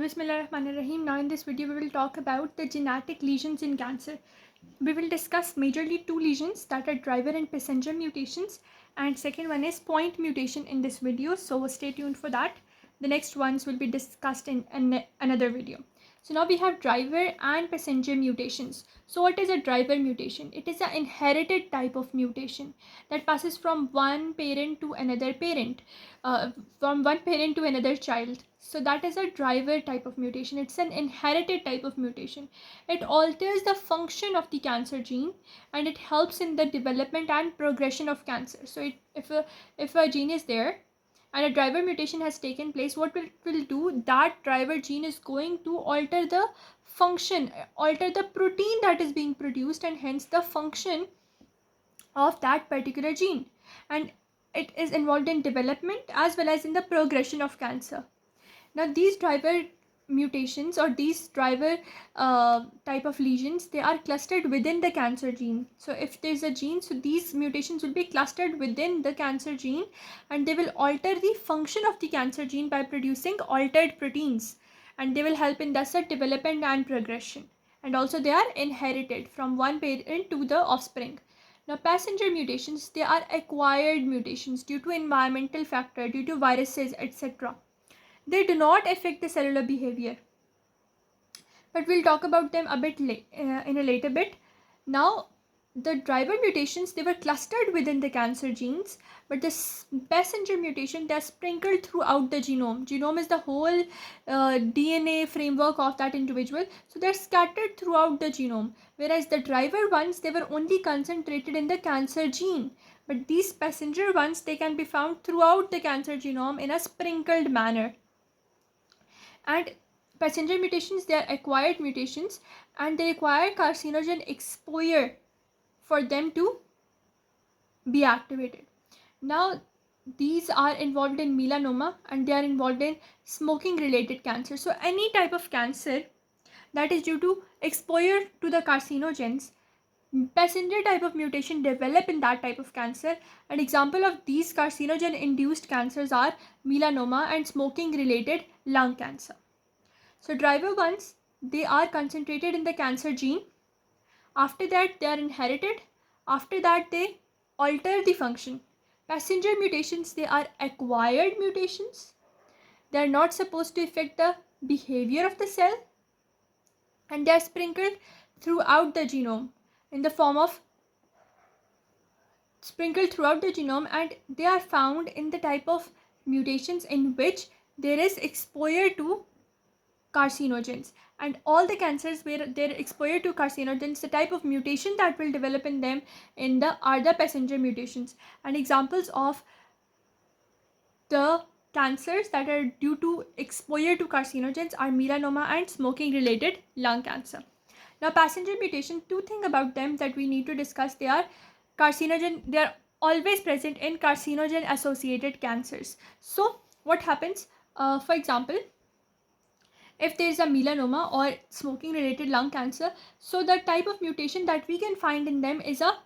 Bismillahirrahmanirrahim. Now in this video we will talk about the genetic lesions in cancer. We will discuss majorly two lesions, that are driver and passenger mutations, and second one is point mutation in this video, so stay tuned for that. The next ones will be discussed in another video. So now we have driver and passenger mutations. So what is a driver mutation? It is an inherited type of mutation that passes from one parent to another parent, from one parent to another child. So that is a driver type of mutation. It's an inherited type of mutation. It alters the function of the cancer gene, and it helps in the development and progression of cancer. So if a gene is there and a driver mutation has taken place, what it will do, that driver gene is going to alter the function, alter the protein that is being produced, and hence the function of that particular gene, and it is involved in development as well as in the progression of cancer. Now these driver mutations, or these driver type of lesions, they are clustered within the cancer gene. So if there's a gene, so these mutations will be clustered within the cancer gene, and they will alter the function of the cancer gene by producing altered proteins, and they will help in thus development and progression, and also they are inherited from one parent to the offspring. Now passenger mutations, they are acquired mutations due to environmental factor, due to viruses, etc. They do not affect the cellular behavior, but we'll talk about them a bit in a later bit. Now the driver mutations, they were clustered within the cancer genes, but the passenger mutation, they are sprinkled throughout the genome. Genome is the whole DNA framework of that individual, so they're scattered throughout the genome, whereas the driver ones, they were only concentrated in the cancer gene, but these passenger ones, they can be found throughout the cancer genome in a sprinkled manner. And passenger mutations, they are acquired mutations, and they require carcinogen exposure for them to be activated. Now these are involved in melanoma, and they are involved in smoking related cancer. So any type of cancer that is due to exposure to the carcinogens, passenger type of mutation develop in that type of cancer. An example of these carcinogen induced cancers are melanoma and smoking related lung cancer. So driver ones, they are concentrated in the cancer gene. After that, they are inherited. After that, they alter the function. Passenger mutations, they are acquired mutations. They are not supposed to affect the behavior of the cell, and they are sprinkled throughout the genome in the form of and they are found in the type of mutations in which there is exposure to carcinogens. And all the cancers where they're exposure to carcinogens, the type of mutation that will develop in them are the passenger mutations. And examples of the cancers that are due to exposure to carcinogens are melanoma and smoking related lung cancer. Now passenger mutation, two things about them that we need to discuss. They are carcinogen, they are always present in carcinogen associated cancers. So what happens, for example, if there is a melanoma or smoking related lung cancer, so the type of mutation that we can find in them is a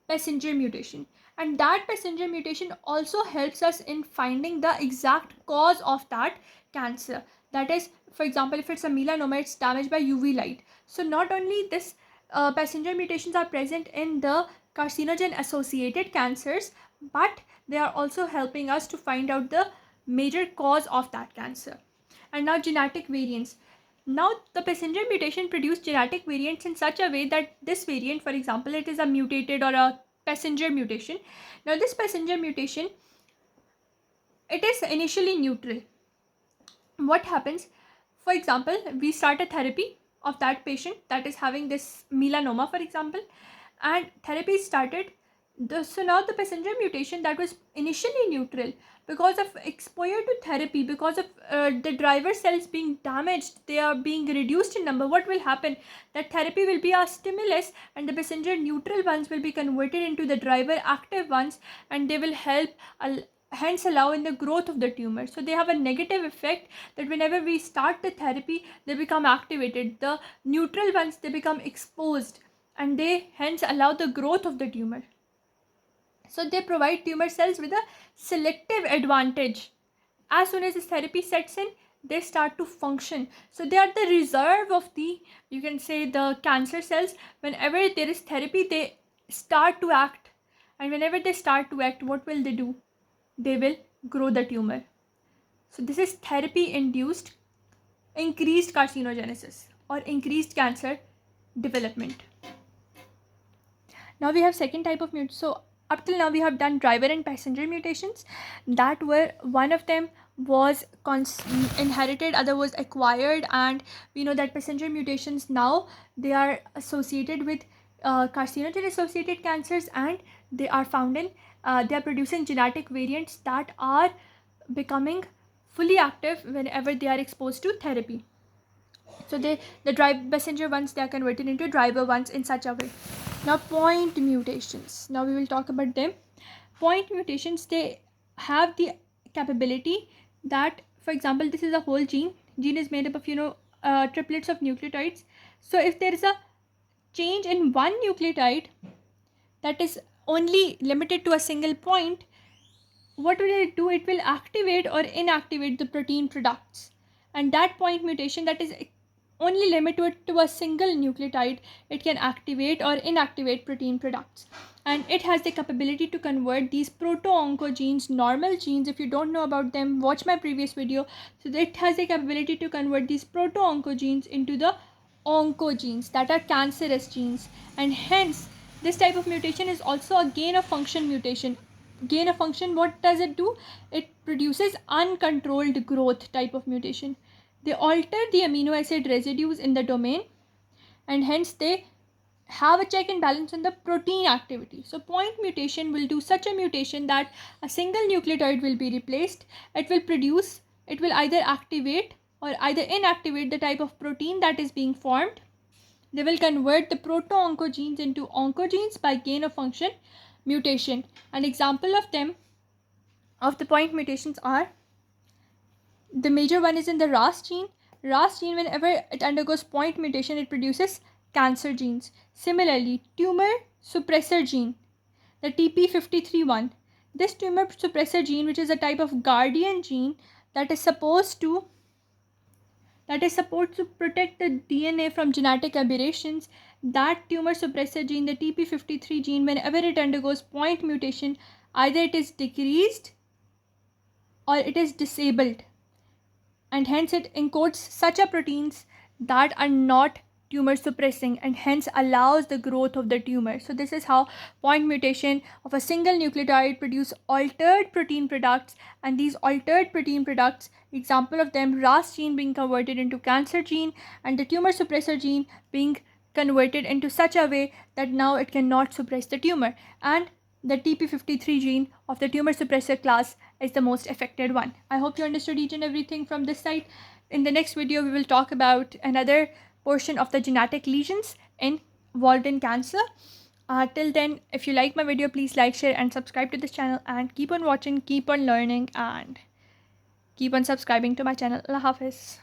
passenger mutation, and that passenger mutation also helps us in finding the exact cause of that cancer. That is, for example, if it's a melanoma, it's damaged by UV light. So not only this passenger mutations are present in the carcinogen associated cancers, but they are also helping us to find out the major cause of that cancer. And now genetic variants. Now the passenger mutation produce genetic variants in such a way that this variant, for example, it is a mutated or a passenger mutation. Now this passenger mutation, it is initially neutral. What happens, for example, we start a therapy of that patient that is having this melanoma, for example, and therapy is started. So now the passenger mutation that was initially neutral, because of exposure to therapy, because of the driver cells being damaged, they are being reduced in number, what will happen, that therapy will be a stimulus, and the passenger neutral ones will be converted into the driver active ones, and they will help hence allow in the growth of the tumor. So they have a negative effect, that whenever we start the therapy, they become activated, the neutral ones, they become exposed, and they hence allow the growth of the tumor. So they provide tumor cells with a selective advantage. As soon as this therapy sets in, they start to function. So they are the reserve of the, you can say, the cancer cells. Whenever there is therapy, they start to act, and whenever they start to act, what will they do? They will grow the tumor. So this is therapy induced increased carcinogenesis or increased cancer development. Now we have second type of mutation. So up till now we have done driver and passenger mutations, that were one of them was inherited, other was acquired, and we know that passenger mutations now they are associated with carcinogen associated cancers, and they are found in they are producing genetic variants that are becoming fully active whenever they are exposed to therapy. So the driver passenger ones, they are converted into driver ones in such a way. Now point mutations, now we will talk about them. Point mutations, they have the capability that, for example, this is a whole gene is made up of triplets of nucleotides. So if there is a change in one nucleotide that is only limited to a single point, what will it do? It will activate or inactivate the protein products. And that point mutation that is only limited to a single nucleotide, it can activate or inactivate protein products. And it has the capability to convert these proto-oncogenes, normal genes. If you don't know about them, watch my previous video. So it has the capability to convert these proto-oncogenes into the oncogenes that are cancerous genes. And hence, this type of mutation is also a gain of function mutation. Gain of function, what does it do? It produces uncontrolled growth type of mutation. They alter the amino acid residues in the domain, and hence they have a check and balance on the protein activity. So point mutation will do such a mutation that a single nucleotide will be replaced. It will either activate or either inactivate the type of protein that is being formed. They will convert the proto-oncogenes into oncogenes by gain of function mutation. An example of them, of the point mutations, are, the major one is in the RAS gene. RAS gene, whenever it undergoes point mutation, it produces cancer genes. Similarly, tumor suppressor gene, the TP53 this tumor suppressor gene, which is a type of guardian gene that is supposed to protect the DNA from genetic aberrations, that tumor suppressor gene, the TP53 gene, whenever it undergoes point mutation, either it is decreased or it is disabled, and hence it encodes such a proteins that are not tumor suppressing, and hence allows the growth of the tumor. So this is how point mutation of a single nucleotide produce altered protein products, and these altered protein products, example of them, RAS gene being converted into cancer gene, and the tumor suppressor gene being converted into such a way that now it cannot suppress the tumor, and the TP53 gene of the tumor suppressor class is the most affected one. I hope you understood each and everything from this side. In the next video, we will talk about another portion of the genetic lesions involved in cancer. Till then, if you like my video, please like, share and subscribe to this channel, and keep on watching, keep on learning, and keep on subscribing to my channel. Allah Hafiz.